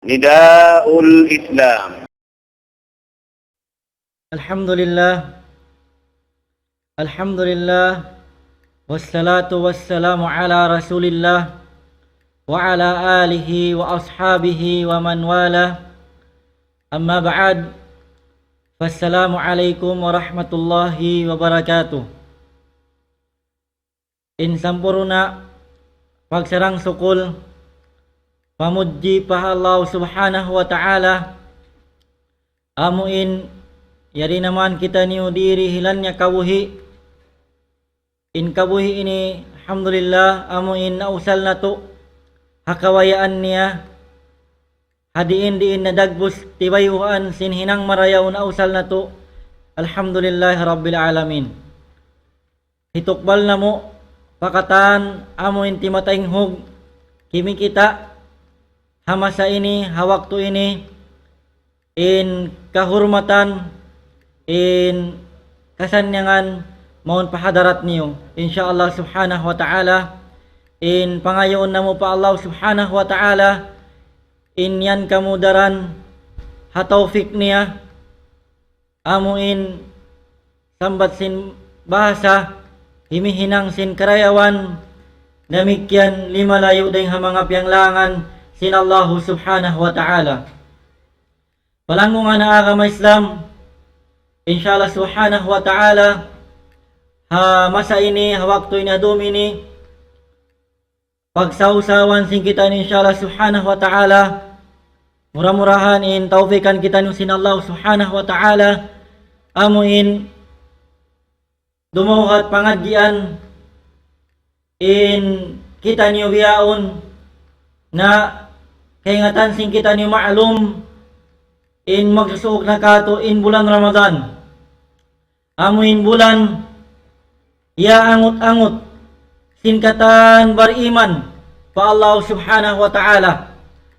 Nidaul Islam. Alhamdulillah, wassalatu wassalamu ala rasulillah wa ala alihi wa ashabihi wa man wala. Amma ba'd, fassalamu alaikum warahmatullahi wabarakatuh. In sampurna pagsarang sukul pamuji pa Allah subhanahu wa ta'ala, amuin yari naman kita niyo diri hilannya kabuhi. In kabuhi ini alhamdulillah amuin nausal na to hakawayaan niya hadiin diin na dagbus tibayuhan sinhinang marayaw nausal na to alhamdulillah rabbil alamin. Hitukbal na mo pakatan amuin timataing hug kimi kita hamasa ini hawaktu ini in kahurmatan in kasanyangan mohon pahadarat niyo insyaallah subhanahu wa ta'ala. In pangayoon na mo pa Allah subhanahu wa ta'ala in yan kamudaran hatawfik niya amuin sambat sin bahasa himihinang sin karayawan namikyan lima layo ding mga pianglangan sin Allah subhanahu wa ta'ala. Palango nga na agama Islam insyaallah subhanahu wa ta'ala ha masa ini ha waktu ini dumini pagsausawan sin kita insyaallah subhanahu wa ta'ala murah-murahan in taufikan kita ni sin Allah subhanahu wa ta'ala amuin dumuhat pangadjian in kita niyo biyaon na kaingatan sing kita ni ma'lum in magsusuok na kato in bulan Ramadan. Amuin bulan ya angut-angut sinkatan bariman pa Allah subhanahu wa ta'ala.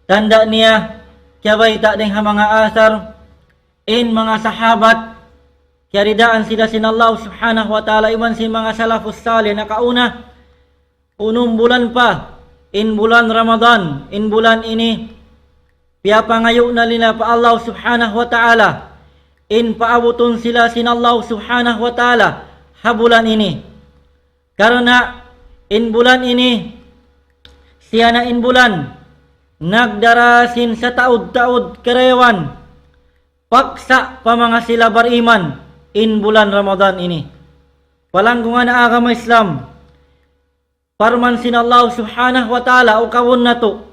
Tanda niya kaya tak ding mga asar in mga sahabat kiyaridaan sila sin Allah subhanahu wa ta'ala iman sin mga salafus salih na kauna unong bulan pa in bulan Ramadan, in bulan ini piapangayo na nila pa Allah subhanahu wa ta'ala in paabuton sila sin Allah subhanahu wa ta'ala ha bulan ini. Karena in bulan ini siya na in bulan nagdarasin sa taud-taud karewan paksa pa mga sila bariman in bulan Ramadan ini. Palanggungan na agama Islam parman sin Allah subhanahu wa ta'ala o kawon na to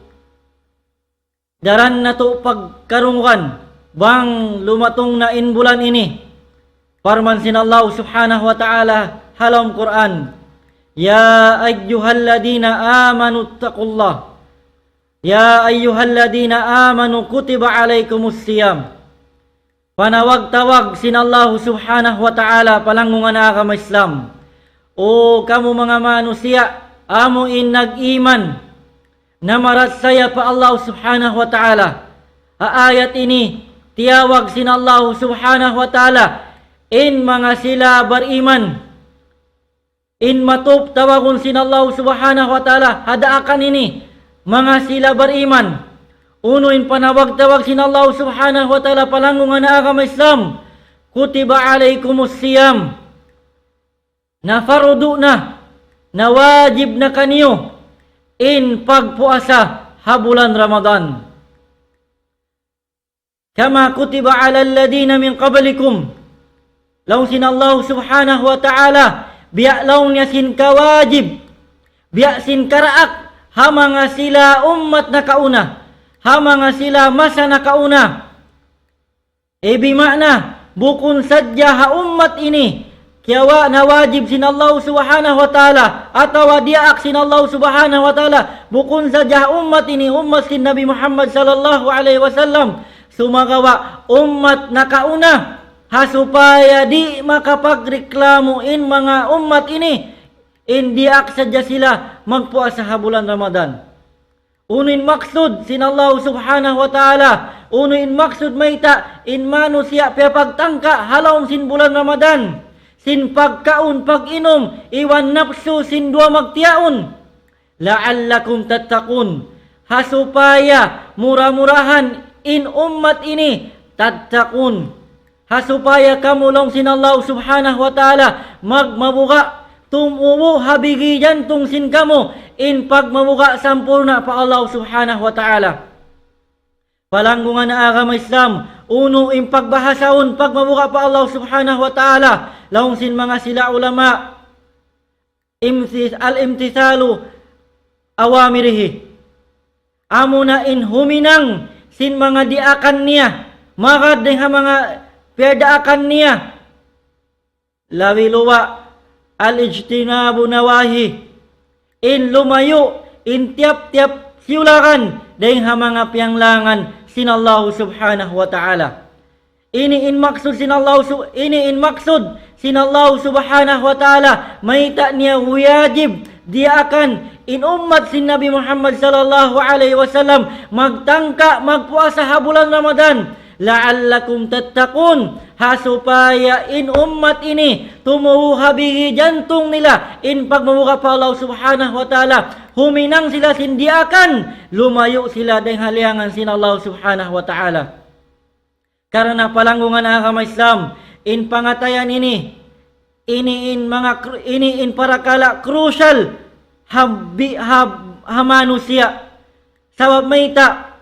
daran na to pagkarungan bang lumatong na in bulan ini parman sin Allah subhanahu wa ta'ala halam Quran ya ayyuhalladina amanu taqullah ya ayyuhalladina amanu kutiba alaikumus siyam. Panawag-tawag sin Allah subhanahu wa ta'ala palangungan na agama Islam o kamu mga manusia amo in nag-iman na maratsaya pa Allah subhanahu wa ta'ala. Ayat ini tiyawag sin Allah subhanahu wa ta'ala in mga sila bariman in matup tawagon sin Allah subhanahu wa ta'ala hadaakan ini mga sila bariman uno in panawag-tawag sin Allah subhanahu wa ta'ala palangungan na agama Islam kutiba alaikumus siyam na farudu na wajib na kaniyo in pagpuasa ha bulan Ramadan. Kama kutiba ala alladina min qablikum. Law sin Allah subhanahu wa ta'ala biya law niya sin kawajib biya sin karaak ha mga sila ummat na kauna ha mga sila masa na kauna. Bimakna bukun sadya ha ummat ini kiyawa na wajib sin Allah subhanahu wa ta'ala atawa diak sin Allah subhanahu wa ta'ala bukun saja umat ini umat sin Nabi Muhammad sallallahu alaihi wasallam sumagawa umat nakauna ha supaya di makapagreklamo in mga umat ini in diak saja sila magpuasa ha bulan Ramadan. Unuin maksud sin Allah subhanahu wa ta'ala unuin maksud maita in manusia pagtangka halawm sin bulan Ramadan sin pagkaon, pag-inom, iwan napsu, sin dua magtiaon. La'allakum tattaqun. Hasupaya murah-murahan in ummat ini tattaqun. Hasupaya kamu long sin Allah subhanahu wa ta'ala magmabuka tumubo habigi jantung sin kamu in pagmabuka sampurna pa Allah subhanahu wa ta'ala. Palanggungan na agama Islam, uno in pagbahasaon pagmabuka pa Allah subhanahu wa ta'ala long sin mga sila ulama al-imtisalu awamirihi. Amo na in huminang sin mga diakan niya, magad din mga perdaakan niya. Lawi luwa al-ijtinabu nawahi. In lumayo, in tiap-tiap siulakan din mga piyanglangan sin Allah subhanahu wa ta'ala. Ini in maksud sin Allah subhanahu wa ta'ala. Maita niya wajib dia akan in ummat sin Nabi Muhammad sallallahu alaihi wasallam magtangka magpuasa ha bulan Ramadan la'allakum tattaqun, hasupaya in ummat ini tumuhu habigi jantung nila in pagmamuka pa Allah subhanahu wa ta'ala, huminang sila sindiakan, lumayo sila dahil haliangan sin Allah subhanahu wa ta'ala. Karena palanggungan agama Islam in pangatayan ini in parakala crucial manusia. Sabab maita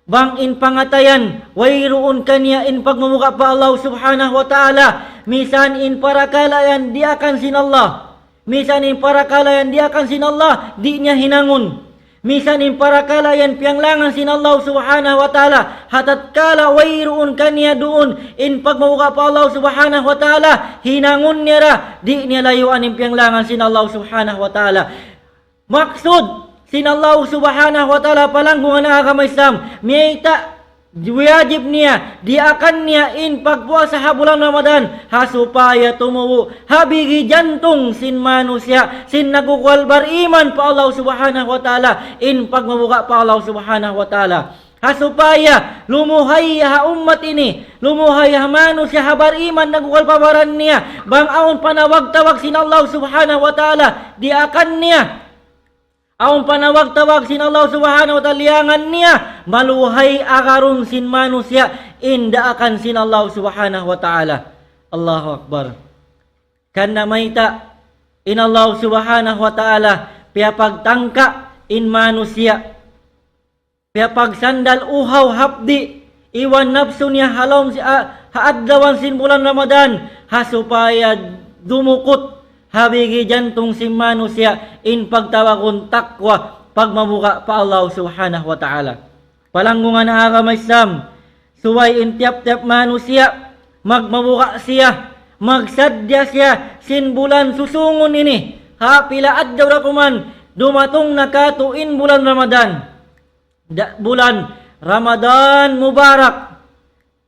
bang in pangatayan wayroon kanya in pagmamuka pa Allah subhanahu wa ta'ala. Misan in parakalayan di akan sin Allah, misan in parakalayan di akan sin Allah, di niya hinangon. Misan in parakalayan piyanglangan sin Allah subhanahu wa ta'ala, hatat kala wayroon kanya doon in pagmamuka pa Allah subhanahu wa ta'ala, hinangon niya ra, di niya layuan in piyanglangan sin Allah subhanahu wa ta'ala. Maksud sin Allah subhanahu wa ta'ala palanggungan ng agama Islam, miyita wajib niya, di akan niya in pagpuasa ha bulan Ramadan, hasupaya tumuwo habigi jantung sin manusia, sin nagukwal bariman pa Allah subhanahu wa ta'ala, in pagmabuka pa Allah subhanahu wa ta'ala. Hasupaya lumuhay ha ummat ini, lumuhay ha manusia ha bariman nagukwal pabaran niya, bang aon panawag-tawag sin Allah subhanahu wa ta'ala, di akan niya aong panawag-tawag sin Allah subhanahu wa ta'ala liangan niya, maluhay agarun sin manusia inda akan sin Allah subhanahu wa ta'ala. Allahu Akbar. Kana maita in Allah subhanahu wa ta'ala pia pagtangka in manusia, pia pagsandal uhaw hapdi iwan nafsu niya halom haadlawan sin bulan Ramadan, hasupaya dumukot habigi jantung si manusia in pagtawagon takwa pagmabuka pa Allah subhanahu wa ta'ala. Palanggungan ng agama Islam, suway in tiap-tiap manusia magmabuka siya, magsadya siya sin bulan susungon ini, ha pila adlaw ra kuman dumatong nakatuin bulan Ramadan. Bulan Ramadan Mubarak,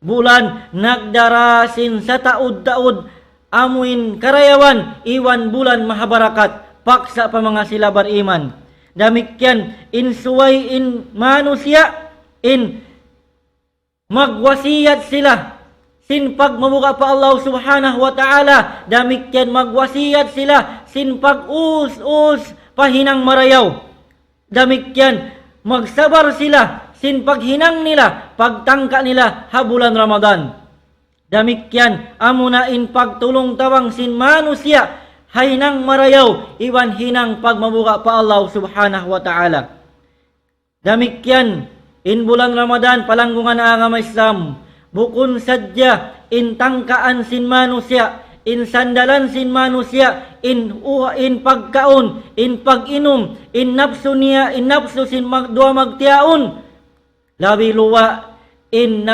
bulan nagdarasin sa taud-taud, amuin karayawan iwan bulan mahabarakat paksa pa mga sila bariman. Damikyan in suway in manusia in magwasiyat sila sin pagmamuka pa Allah subhanahu wa ta'ala. Damikyan magwasiyat sila sin pag-us-us pahinang marayaw. Damikyan magsabar sila sin paghinang nila, pagtangka nila ha bulan Ramadan. Damikyan amuna in pagtulong tawang sin manusia hainang marayaw iwan hinang pagmabuka pa Allah subhanahu wa ta'ala. Damikyan in bulan Ramadan palanggungan ng agama Islam, bukun sadya in tangkaan sin manusia, in sandalan sin manusia, in pagkaon, in pag-inom, in nafsu niya, in nafsu sin dua magtiaon, labi luwa in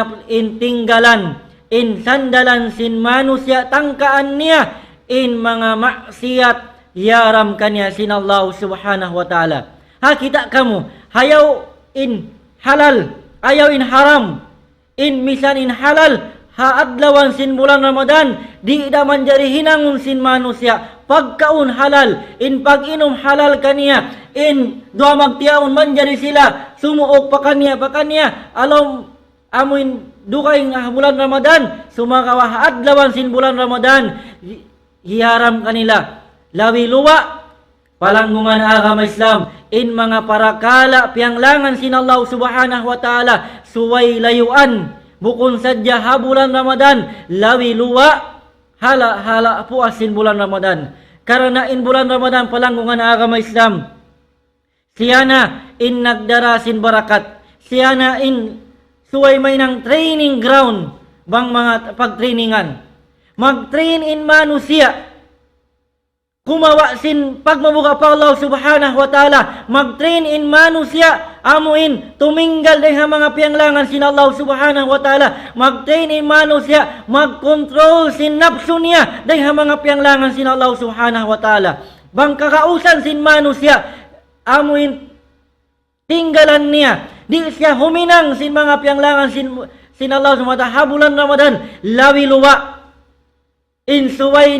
tinggalan, in sandalan sin manusia tangkaan niya in mga maksiat yaram kanya sin Allah subhanahu wa ta'ala. Kita kamu hayaw in halal, ayaw in haram, in misan in halal haadlawan sin bulan Ramadan, di daman jari hinangun sin manusia, pagkaun halal, in pag-inom halal kaniya, in dua magtiaon man jari sila sumuok pa kaniya alom amuin dukay nga bulan Ramadan, sumakawa adlawan sin bulan Ramadan, hiharam kanila. Lawi luwa, palanggungan agama Islam in mga parakala pianglangan sin Allah subhanahu wa ta'ala suway layuan bukon sadya habulan Ramadan lawi luwa hala puas sin bulan Ramadan. Karena in bulan Ramadan palanggungan agama Islam siya na in nagdara sin barakat, siya na in suway may ng training ground bang mga pagtrainingan. Mag-train in manusia. Kumawa sin pagmabuka pa Allah subhanahu wa ta'ala. Mag-train in manusia. Amuin tuminggal din ha mga pianglangan sin Allah subhanahu wa ta'ala. Mag-train in manusia. Mag-control sin napsu niya din ha mga pianglangan sin Allah subhanahu wa ta'ala. Bang kakausan sin manusia. Amuin tinggalan niya. Di siya huminang sin mga pianglangan sin Allah subhanahu wa ta'ala. Habulan Ramadan. Lawi luwa. In suway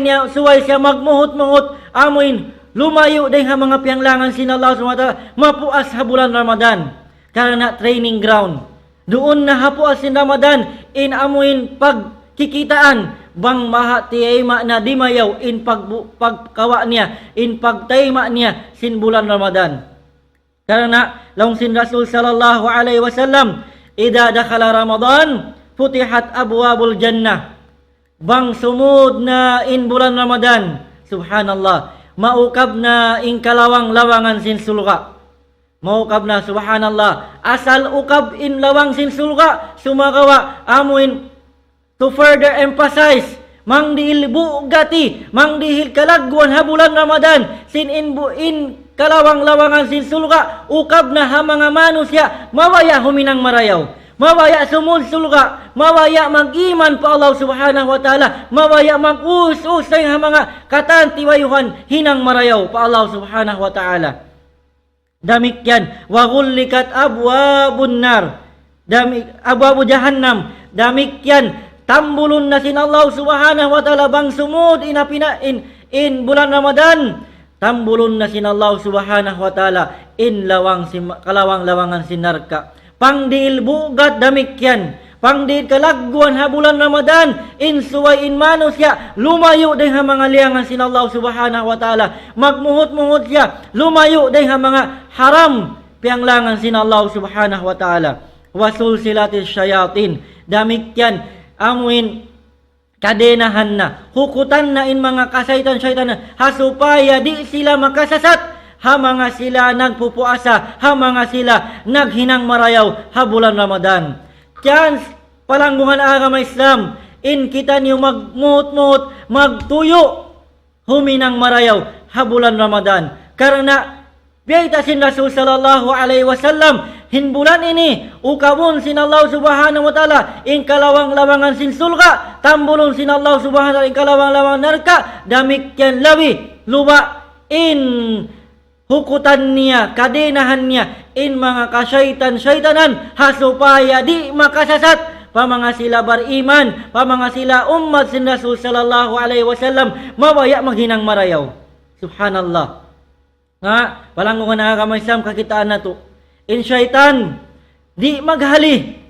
siya magmuhot-muhot. Amuin lumayo din ha mga pianglangan sin Allah subhanahu wa ta'ala. Mapuas ha bulan Ramadan. Karena training ground. Doon na hapuas sin Ramadan. In amuin pagkikitaan. Bang maha tiyayma na dimayaw. In pagkawa niya. In pagtayma niya sin bulan Ramadan. Karena laung sin Rasul sallallahu alaihi wasallam. Ida dakhala Ramadan. Futihat abwabul jannah. Bang sumud na in bulan Ramadan, subhanallah, maukab na in kalawang lawangan sin sulga. Maukab na, subhanallah, asal ukab in lawang sin sulga, sumagawa, amuin, to further emphasize, mang dihil bugati, mang dihil kalagwan ha bulan Ramadan, sin in kalawang lawangan sin sulga, ukab na ha mga manusia, mawaya huminang marayaw. Mawaya sumul sulga, mawaya mag-iman pa Allah subhanahu wa ta'ala, mawaya mag-us-us sa mga katantiwayuhan hinang marayaw pa Allah subhanahu wa ta'ala. Damik yan, wa ghullikat abwabun nar, abwabu jahannam, damik yan, tambulun na sin Allah subhanahu wa ta'ala bang sumud in bulan Ramadan, tambulun na sin Allah subhanahu wa ta'ala in kalawang lawangan sin narka. Pangdiil bugat damikyan, pangdiil kalagguan ha bulan Ramadan, in suway in manusia, lumayo din ha mga liangan sin Allah subhanahu wa ta'ala, magmuhot-muhot siya, lumayo din ha mga haram, pianglangan sin Allah subhanahu wa ta'ala, wasul silatis syayatin, damikyan, amuin, kadenahan na, hukutan na in mga kasaytan-syaitan na, hasupaya di sila makasasat, ha mga sila nagpupuasa, ha mga sila naghinang marayaw ha bulan Ramadan. Chance palanggungan agama Islam, in kita niyo magmuot-muot, magtuyo, huminang marayaw ha bulan Ramadan. Karena biyayta sin Rasul sallallahu alaihi wasallam, hinbulan ini, ukabun sin Allah subhanahu wa ta'ala, in kalawang lawangan sin sulga, tambulun sin Allah subhanahu wa ta'ala, in kalawang lawangan narka, damikyan lawi, luba, in hukutan niya, kadenahan niya, in mga kasyaitan-syaitanan, hasupaya di makasasat, pa mga sila bariman, pa mga sila umat sin Rasul sallallahu alaihi wasallam, mawaya maghinang marayaw. Subhanallah. Nga, palanggungan na agama Islam, kakitaan na to. In syaitan, di maghali,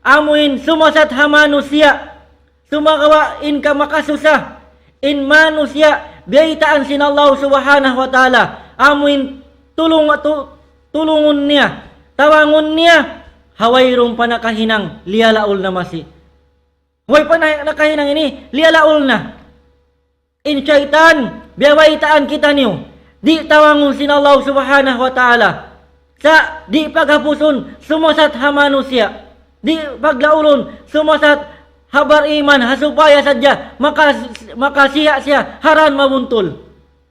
amuin sumasat ha manusia, sumagawa in ka makasusa, in manusia, biyaitaan sin Allah subhanahu wa ta'ala, amuin tulungon niya, tawangon niya, hawayrong pa nakahinang lialaul na masi. Huway pa nakahinang ini, lialaul na. In syaitan, biyaitaan kita niyo, di tawangon sin Allah subhanahu wa ta'ala, sa di paghapuson, sumasat ha manusia, di paglaulon, sumasat habar iman, hasupaya sadya, makasiya siya, haran mabuntol.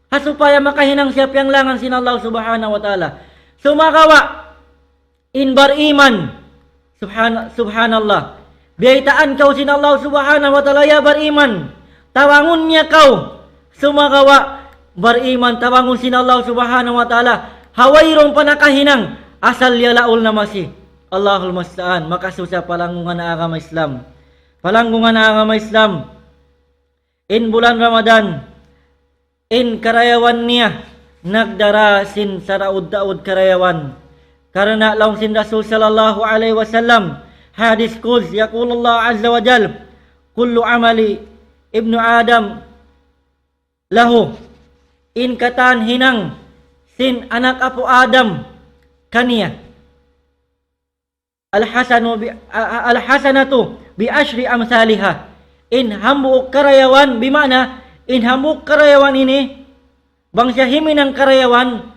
Hasupaya makahinang siya pianglangan sin Allah subhanahu wa ta'ala. Sumakawa, inbar iman, subhanallah. Biyaitaan kau sin Allah subhanahu wa ta'ala, ya bar iman. Tawangun niya kau, sumakawa, bar iman, tawangun sin Allah subhanahu wa ta'ala. Hawayrong panakahinang, asal yalaul na masih. Allahul musta'an, makasusa palanggungan na agama Islam. Palanggungan na agama Islam, in bulan Ramadan, in karayawan niya, nagdara sin saraud-daud karayawan. Karena laung sin Rasul sallallahu alaihi wasallam, hadis qudz, yaqulullah azza wa jal, kullu amali ibnu Adam lahu in katan hinang sin anak apo Adam kaniya al-hasanatu bi asyri amsalihah. In hambuk karayawan bimana in hambuk karayawan ini bangsa himinang karayawan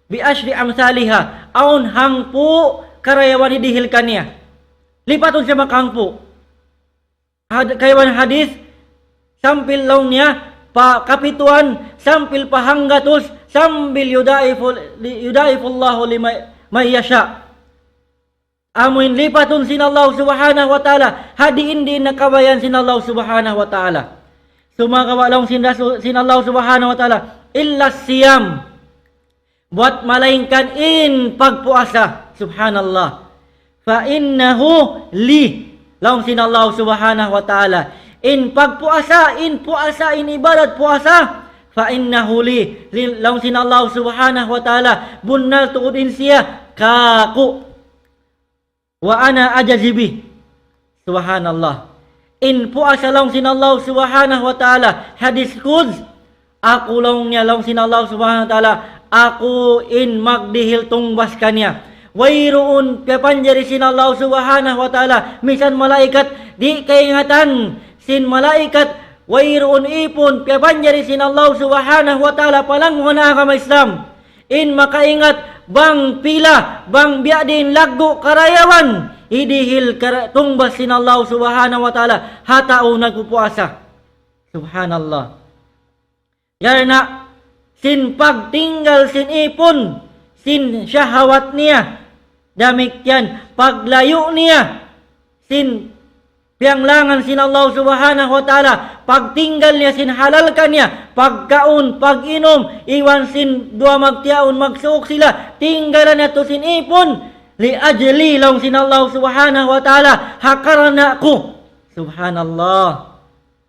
bi asyri amsalihah aun hangpu karayawan idihilkan niya lipatun siya makangpu kayawan hadis sampil law niya pa kapituan sampil pahanggatus sambil yudaifullahu may yasha. Amuin lipatun sinallahu subhanahu wa ta'ala hadiin din nakabayan sinallahu subhanahu wa ta'ala. Sumagawa lang sinallahu subhanahu wa ta'ala illa siyam buat malainkan in pagpuasa subhanallah fa innahu li lang sinallahu subhanahu wa ta'ala in pagpuasa in puasa in ibadat puasa fa innahu li lang sinallahu subhanahu wa ta'ala bunnal tuudin siya kaku wa ana ajazibi subhanallah in puasa lang sinallahu subhanahu wa ta'ala hadis quds aku lang niya lang sinallahu subhanahu wa ta'ala aku in magdihil tungbas kanya wayruun kapanjari sinallahu subhanahu wa ta'ala misan malaikat di kaingatan sin malaikat wayruun ipon kapanjari sinallahu subhanahu wa ta'ala palang wana kama Islam in makaingat bang pila bang biadin lagu karayawan idihil tungbas sinallahu subhanahu wa ta'ala hatao nagpupuasa subhanallah yarna sin pagtinggal sin ipon sin syahawat niya damikyan paglayo niya sin pianglangan sinallahu subhanahu wa ta'ala pagtinggal niya sin halalkan niya pagkaon pag-inom iwan sin dua magtiaon magsuok sila tinggalan niya to sin ipon li ajli lang sinallahu subhanahu wa ta'ala hakarana ko subhanallah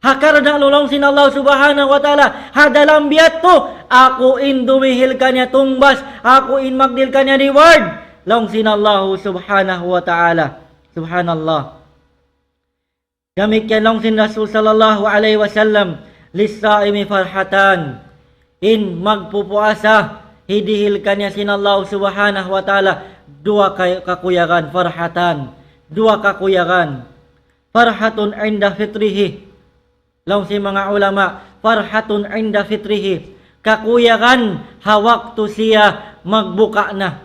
hakarana lang sinallahu subhanahu wa ta'ala hadalam biat to ako in dumihil kanya tungbas ako in magdil kanya reward lang sinallahu subhanahu wa ta'ala subhanallah. Demikian lang sin Rasul sallallahu alaihi wasallam lisaimi farhatan in magpupuasa hidihil kanya sinallahu subhanahu wa ta'ala dua kakuyagan farhatan dua kakuyagan farhatun inda fitrihi lang si mga ulama farhatun inda fitrihi kakuyagan hawaktu siya magbuka na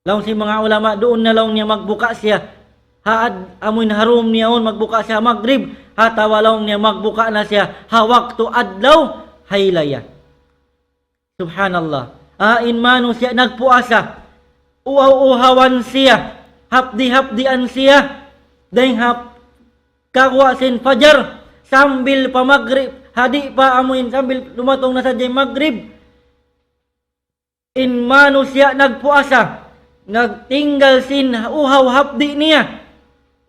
lang si mga ulama doon na lang niya magbuka siya haad amun harum niyaon magbuka siya maghrib hatawalaw niya magbuka na siya hawak tu adlaw haylaya subhanallah in manu siya nagpuasa uhaw-uhawan siya hapdi-hapdian siya dahing kagwa sin fajar sambil pa maghrib hadi pa amuin sambil lumatong na sa maghrib in manu siya nagpuasa nagtinggal sin uhaw hapdi niya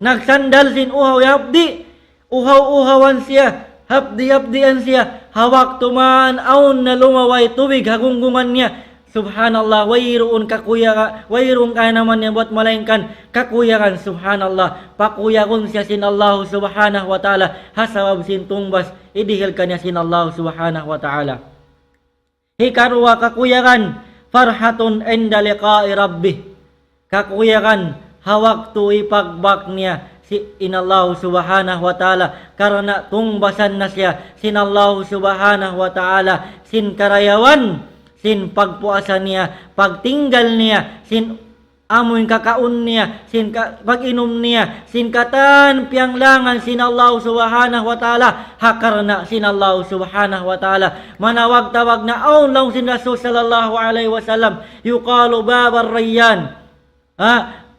nagsandal sin uhaw hapdi uhaw-uhawan siya hapdi-hapdian siya hawak tuman aun na lumaway tubig hagunggungan niya subhanallah wayroon ka naman niya buat malaingkan kakuyakan subhanallah pakuyagon siya sin Allah subhanahu wa ta'ala hasawab sin tungbas idihil kanya sin Allah subhanahu wa ta'ala hikarwa kakuyakan farhatun inda liqa'i rabbih kakuyakan hawak tu ipagbak niya si inallahu subhanahu wa ta'ala karena tungbasan na siya sinallahu subhanahu wa ta'ala sin karayawan sin pagpuasa niya pagtinggal niya sin amoy kakaon niya sin pag-inom niya sin katan pianglangan sinallahu subhanahu wa ta'ala hakarna sinallahu subhanahu wa ta'ala manawag-tawag na aun lang sin Rasul sallallahu alaihi wasallam yuqalu babar rayyan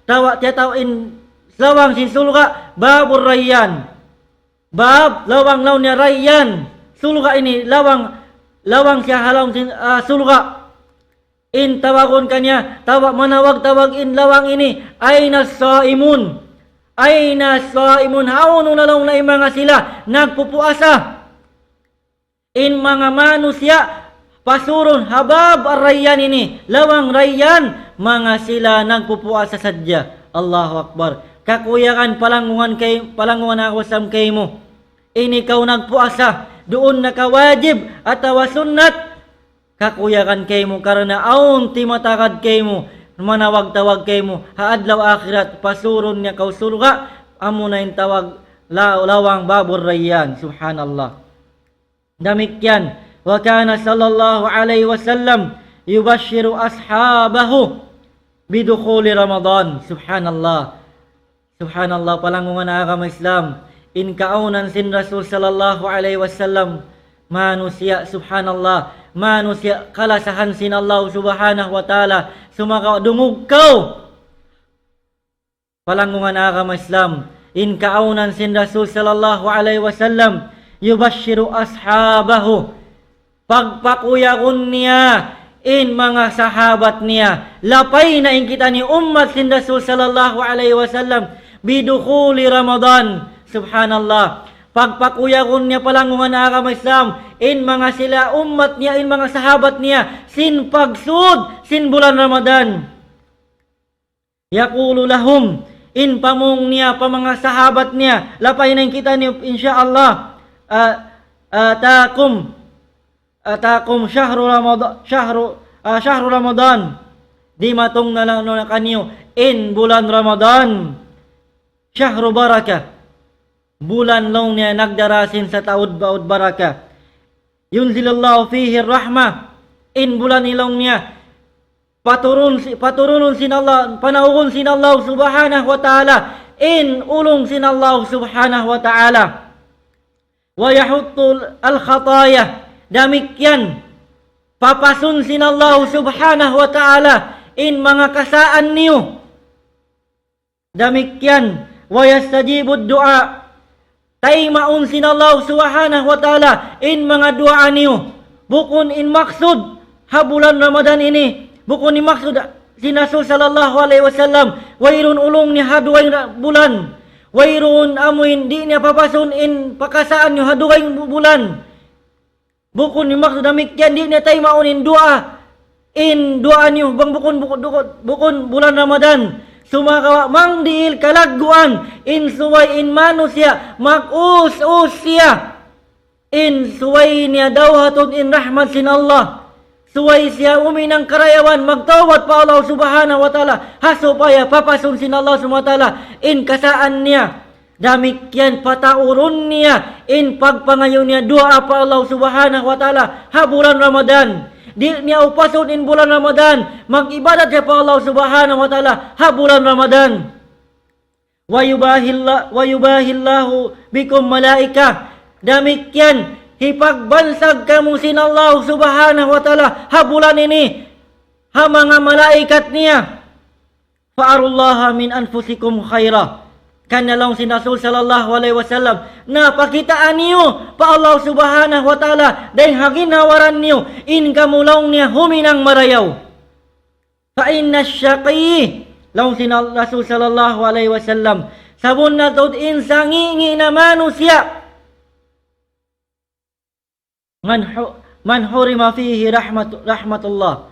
tawin lawang sin sulga babur rayyan bab lawang law niya rayyan sulga ini lawang siya halawang sin sulga in tawagon kanya manawag tawag in lawang ini ayna saimun haun na lang na mga sila nagpupuasa in mga manusia pasurun habab ar-rayyan ini lawang rayyan mga sila nagpupuasa sadya Allahu Akbar kakuyakan palangungan ako sam kay mo ikaw nagpuasa, doon nakawajib atawa sunnat, kakuyakan kay mo karana aun ti matakad kay mo, manawag-tawag kay mo, haadlaw akhirat, pasuron niya kau surga, amo na yung tawag, lawang babur rayyan, subhanallah. Damikyan, wa kana sallallahu alaihi wasallam, yubashiru ashabahu, bidukhuli Ramadan, subhanallah. Subhanallah, palangungan na agama Islam, in kaunan sin Rasul sallallahu alaihi wasallam, manusia, subhanallah, manusia kalasahan sin Allah subhanahu wa ta'ala, sumaka dungog kau. Palangungan na agama Islam, in kaunan sin Rasul sallallahu alaihi wasallam, yubashiru ashabahu, pagpakuyakon niya, in mga sahabat niya, lapay na in kita ni ummat sin Rasul sallallahu alaihi wasallam, bidukhuli Ramadan, subhanallah. Pagpakuyakon niya palangungan na agama Islam, in mga sila ummat niya, in mga sahabat niya, sin pagsud, sin bulan Ramadan. Yaqulu lahum, in pamong niya, pa mga sahabat niya, lapay na in kita ni insyaallah, atakum syahru Ramadan, di matong na lang na kanyo, in bulan Ramadan, syahru barakah, bulan long niya nagdarasin sa taud-baud barakah, yunzilallahu fihi rahmah, in bulan ilong niya paturunon sin Allah, panaugon sin Allah subhanahu wa ta'ala, in ulong sin Allah subhanahu wa ta'ala, wa yahuttul al-khataya, damikyan papasun sin Allah subhanahu wa ta'ala, in mga kasaan niyo, damikyan wa yastajibud du'a, tay maun sin Allah subhanahu wa ta'ala, in mga dua niyo, bukon in maksud ha bulan Ramadan ini, bukon in maksud sin Rasul sallallahu alaihi wasallam, wairun ulong ni haduay bulan, wairun amuin di niya papasun in pakasaan niyo haduay bulan, bukon in maksud damikyan di niya tay maun in dua niyo, bang bukon bulan Ramadan, sumakawa mang diil kalagguan, in suway in manusia, mag-us-us siya, in suway niya dawhatun in rahmat sin Allah, suway siya uminang karayawan, magtawad pa Allah subhanahu wa ta'ala, hasupaya papasun sin Allah subhanahu wa ta'ala, in kasaan niya, damikyan patauron niya, in pagpangayon niya, dua pa Allah subhanahu wa ta'ala, ha bulan Ramadan, di niya upasun in bulan Ramadan, mag-ibadat siya pa Allah subhanahu wa ta'ala, ha bulan Ramadan. Wa yubahillahu bikum malaika, damikyan hipagbansag kamu sin Allah subhanahu wa ta'ala, ha bulan ini, ha mga malaikat niya, fa'arullaha min anfusikum khaira, kanalong si Rasul sallallahu alaihi wasallam, na pakitaan niyo pa Allah subhanahu wa ta'ala, dahil haginawaran niyo, in kamulong niya huminang marayaw. Fa inna syaqi, long si Rasul sallallahu alaihi wasallam, sabon na tod in sangingi na manusia, man hurima fihi rahmatullah,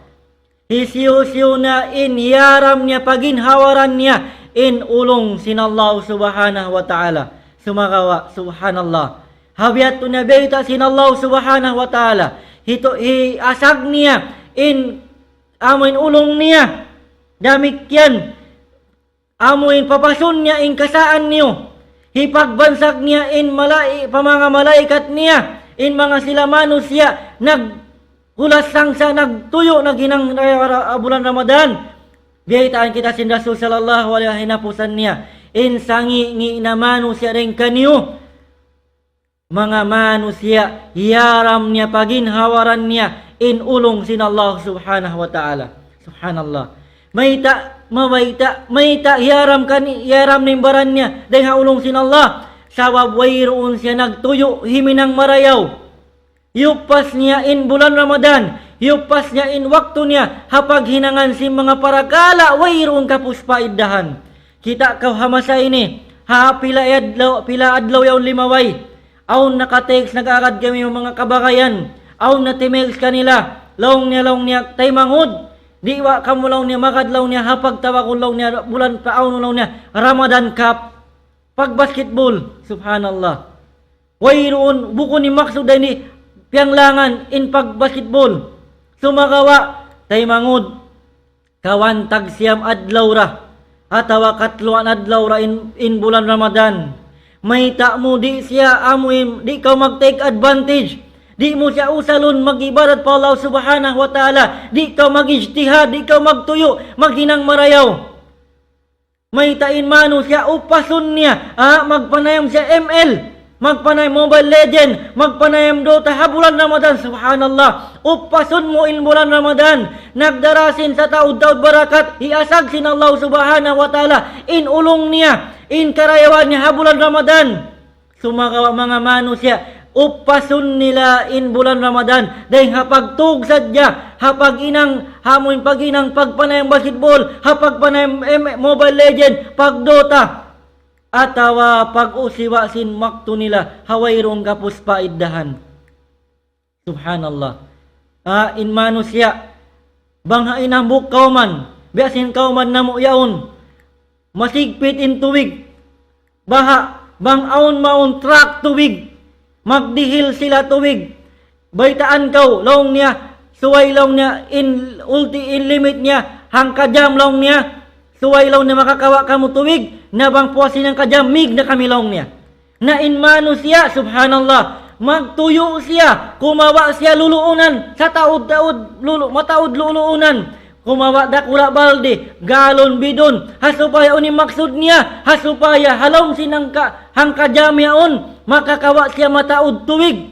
hisiyo-siyo na in yaram niya, paginhawaran niya, in ulong sin Allah subhanahu wa ta'ala, sumakawa, subhanallah, habiyat tu nabita sin Allah subhanahu wa ta'ala, asag niya, in amoin ulong niya, damikyan, amoin papasun niya, in kasaan niyo, hipagbansag niya, in mga malaikat niya, in mga sila manusia, naghulasang sa nagtuyo na ginang bulan Ramadan, biyayitaan kita sin Rasul sallallahu alaihi hinapusan niya, in sangi na manusia rin kanyo, mga manusia, yaram niya, paginhawaran niya, in ulong sin Allah subhanahu wa ta'ala, subhanallah, mayta yaram nimbaran niya, dahil ulong sin Allah, sawab wayroon siya nagtuyo, himinang marayaw, yupas niya in bulan Ramadan, yupas niya in waktu niya, hapag hinangan si mga parakala, wayroon kapuspa iddahan. Kita kaw hamasa ini, ha pila adlaw yawn limaway, aw nakatext nag-agad kami yung mga kabagayan, aw natemails kanila, laong niya tay mangud, di wa kamulaw niya, makadlaw niya, hapag tawakulaw niya, bulan paaw nulaw niya, Ramadan Cup, pag basketball, subhanallah. Wayroon buko ni maksud ni pianglangan in pagbasketball. Sumagawa tay mangud kawan tag siyam adlaw ra atawa katluan adlaw ra in bulan Ramadan. May mo di siya amuin, di ka mag-take advantage. Di mo siya usalon mag-ibadat pa Allah subhanahu wa ta'ala. Di ka mag-ijtihad, di ka magtuyo, maghinang marayaw. May tain mano siya upason niya, magpanayam siya ML, magpanayam Mobile Legend, magpanayam Dota, bulan Ramadan, subhanallah. Upason mo in bulan Ramadan, nagdarasin sa taud-taud barakat, iasag sin Allah subhanahu wa ta'ala, in ulong niya, in karayawan niya bulan Ramadan. Sumagawa mga mano siya, upason nila in bulan Ramadan dahil hapag tug sadya, hapag inang hamoy paginang pagpanayang basketball, hapag panayang Mobile Legend, pagdota, atawa pag-usiwa sin makto nila hawayrong kapus paiddahan. Subhanallah. In mano siya banghain ang buk kauman, biasin kauman namo yaon, masigpit in tuwig, baha bang aon maon track tuwig, magdihil sila tuwig, baytaan kaw long niya, suway long niya in limit niya, hang kajam long niya, suway long niya makakawa kamo tuwig, na bang puwasin ng kajam, mig na kami long niya. Na in mano siya, subhanallah, magtuyo siya, kumawa siya luluunan, sa taod-taod, mataod luluunan, kumawa dakula balde, galon bidon, hasupaya uning maksud niya, hasupaya halom sinang hang kajam yaon, makakawa siya mataod tuwig.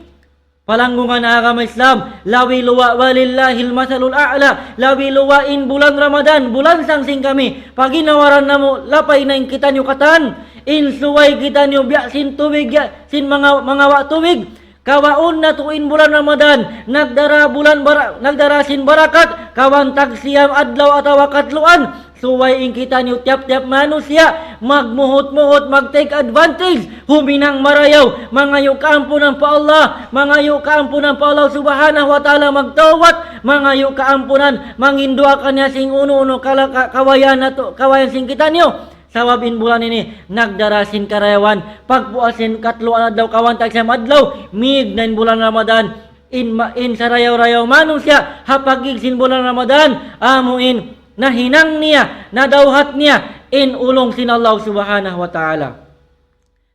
Palanggungan na agama Islam, lawi luwa walillahil masalul a'la, lawi luwa in bulan Ramadan, bulan sangsing kami, paginawaran na mo, lapay na in kita nyo katan, in suway kita nyo biya sin tuwig, sin mga wa tuwig, kawaon na tuin bulan Ramadan, nagdara sin barakat, kawan tagsiyam adlaw atawa katluan, suway in kita nyo tiap-tiap manusia, magmuhot-muhot, mag-take advantage, huminang marayaw, mangayo kaampunan pa Allah, mangayo kaampunan pa Allah subhanahu wa ta'ala, magtawat, mangayo kaampunan, mangindua kanya sing uno-uno kawayan sing kita nyo. Sawabin bulan ini, nagdarasin karayawan, pagpuasin katluan adlaw, kawan tagsiyam adlaw, mig na in bulan Ramadan, in sarayaw-rayaw manusia, hapagig sin bulan Ramadan, amuin, na hinang niya, na dawhat niya, in ulong sin Allah subhanahu wa ta'ala.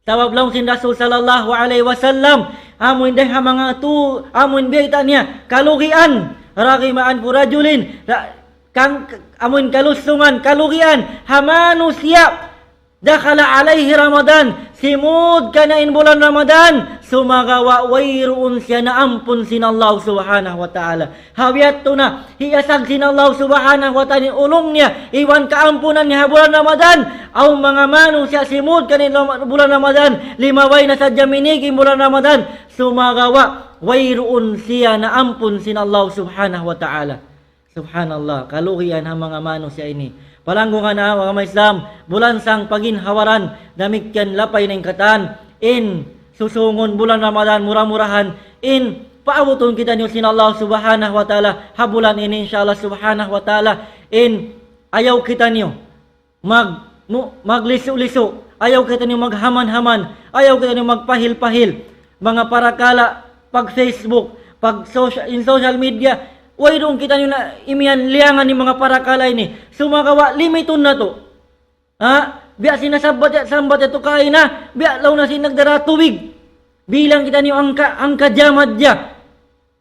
Tawab lang sin Rasul sallallahu alaihi wasallam, amuin dahil mga amuin biyata niya, kalugian, ragimaan purajulin, amuin kalusungan, kalugian, hamanu siya, dakhala alaihi Ramadan, simud ka na in bulan Ramadan, sumagawa wayroon siya na ampun sin Allah subhanahu wa ta'ala. Hawiyat to na, hiasag sin Allah subhanahu wa ta'ala, ulong niya, iwan kaampunan niya bulan Ramadan, aw mga manu siya simud ka na bulan Ramadan, limaway na sa jaminig in bulan Ramadan, sumagawa wayroon siya na ampun sin Allah subhanahu wa ta'ala. Subhanallah, kaluhian ang mga manu siya ini. Palanggungan na mga Islam, bulan sang paginhawaran, damikyan lapay ng katan, in susungon bulan Ramadan, murah-murahan, in paabuton kita niyo sin Allah subhanahu wa ta'ala, habulan ini insyaAllah subhanahu wa ta'ala, in ayaw kita niyo magliso-liso, ayaw kita niyo maghaman-haman, ayaw kita niyo magpahil-pahil, mga parakala, pag Facebook, pag social media, wayroon kita nyo na imian liangan ni mga parakala ini. Sumagawa, limiton na to. Biya sinasabat sambat ito kain na. Biya law na sinagdara tuwig. Bilang kita nyo ang kajamad dya.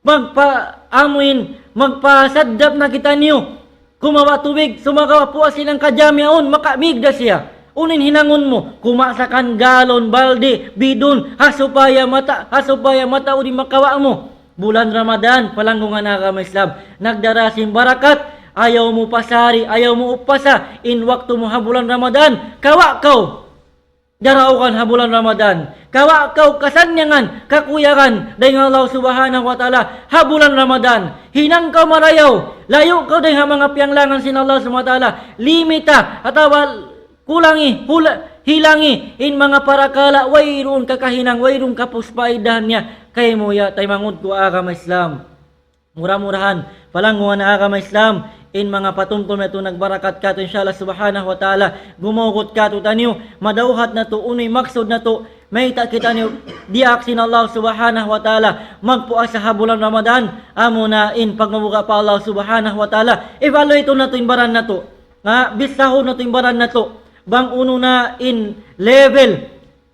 Magpa-amuin, magpasaddap na kita nyo. Kumawa tuwig, sumagawa po silang kajamyaon, makamigda siya. Unin hinangon mo, kumasakan galon, balde, bidon, hasupaya mata o di makawa mo. Bulan Ramadan, palanggungan na agama Islam, nagdarasin barakat, ayaw mo pasari, ayaw mo upasa, in waktu mo bulan Ramadan, kawa kaw, daraukan bulan Ramadan, kawa kaw kasanyangan, kakuyakan, dahil Allah subhanahu wa ta'ala, bulan Ramadan, hinang kaw marayaw, layo kaw dahil mga pianglangan sin Allah subhanahu wa ta'ala, limita, atawa hilangi, in mga parakala, wayroon kakahinang, wayroon kapuspaidahan niya, kay mo ya tay mangud ko agama Islam. Murah-murahan, palangguan na agama Islam, in mga patumtom na ito nagbarakat ka to inshallah subhanahu wa ta'ala, gumugot ka to tanyo, madawhat na to, unoy maksud na to, may kita niyo diak sin Allah subhanahu wa ta'ala magpuasa ha bulan Ramadan amo na in pagmabuka pa Allah subhanahu wa ta'ala evaluate na to imbaran na to nga bisaho na to imbaran na to bang uno na in level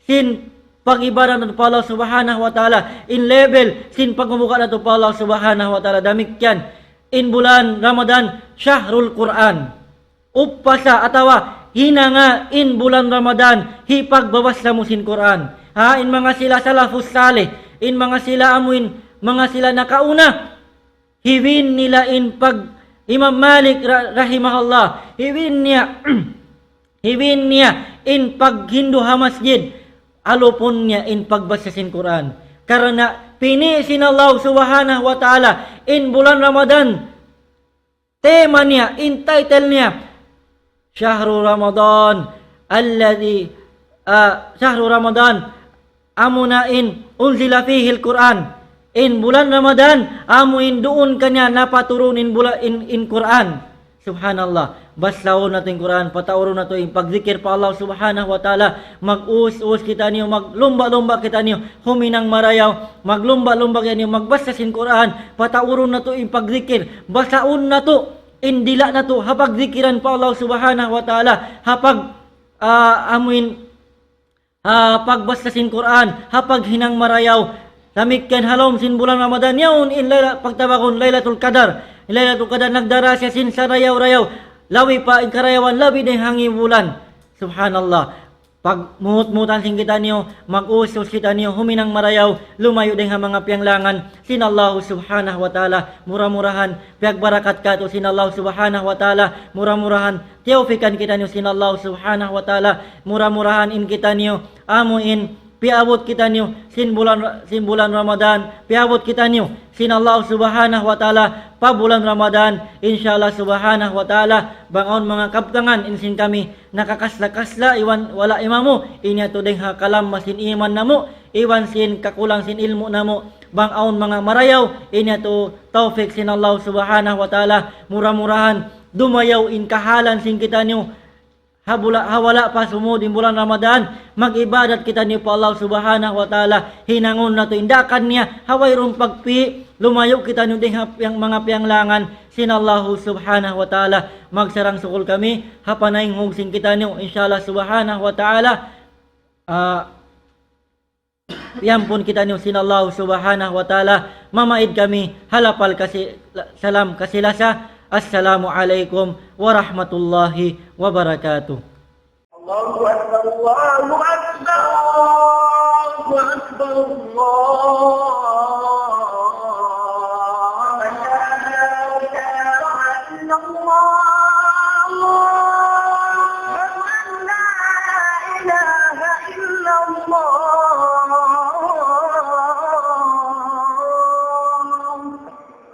sin pag-ibaran na to pa Allah subhanahu wa ta'ala in level sin pagmabuka na to pa Allah subhanahu wa ta'ala damikyan in bulan Ramadan syahrul Quran upasa atawa hinanga in bulan Ramadan hipagbawas sa musin Quran ha in mga sila salafus salih in mga sila amuin mga sila nakauna hiwin nila in pag Imam Malik rahimahullah hiwin niya in pag Hindu ha masjid alupon niya in pagbasasin Quran karena pinisin Allah subhanahu wa ta'ala in bulan Ramadan tema niya in title niya Syahrul Ramadan alladhi Syahrul Ramadan amunain unzila fihi al-Quran in bulan Ramadan amuin doon kanya napaturunin bulan in Quran subhanallah basaw na to yung Quran patauro na to yung pagzikir pa Allah subhanahu wa ta'ala mag-us-us kita niyo maglumba-lumba kita niyo huminang marayaw maglumba-lumba kita niyo magbasa sin Quran patauro na to yung pagzikir basaon na to indila na to hapag zikiran pa Allah subhanahu wa ta'ala hapag pagbasa sin Quran hapag hinang marayaw tamikyan halom sin bulan Ramadan yaon in pagtabakon Laylatul Qadar nagdara siya sin sa rayaw lawi pa in karayawan labi din hangi bulan subhanallah pag muhut-mutan sin kita niyo mag-usos kita niyo huminang marayaw lumayo din ha mga pianglangan sin Allah subhanahu wa ta'ala murah-murahan piagbarakat kato sin Allah subhanahu wa ta'ala murah-murahan tiyawfikan kita niyo sin Allah subhanahu wa ta'ala murah-murahan in kita niyo amuin piabot kita niyo sin bulan Ramadan piabot kita niyo sin Allah subhanahu wa ta'ala pa bulan Ramadan insyaallah subhanahu wa ta'ala bangon mga kaptangan insin kami nakakasla-kasla iwan wala imamo inya to deng hakalam masin iman namo iwan sin kakulang sin ilmu namo bangaon mga marayaw inya to taufik sin Allah subhanahu wa ta'ala murah-murahan dumayaw in kahalan sin kita niyo hawala pa sumud in bulan Ramadan mag-ibadat kita niyo pa Allah subhanahu wa ta'ala hinangon na to indakan niya hawayron pagpi lumayo kita niyo ding yang mga pianglangan sin Allah subhanahu wa ta'ala magsarang sukul kami hapanayng hugsin kita niyo insyaallah subhanahu wa ta'ala yampun kita niyo sin Allah subhanahu wa ta'ala mamaid kami halapal kasi salam kasilasa assalamu alaikum warahmatullahi wabarakatuh. Allahu Akbar, Allahu Akbar, Allahu Akbar,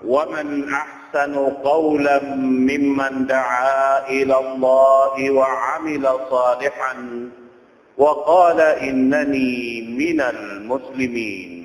ومن أحسن قولا ممن دعا إلى الله وعمل صالحا وقال إنني من المسلمين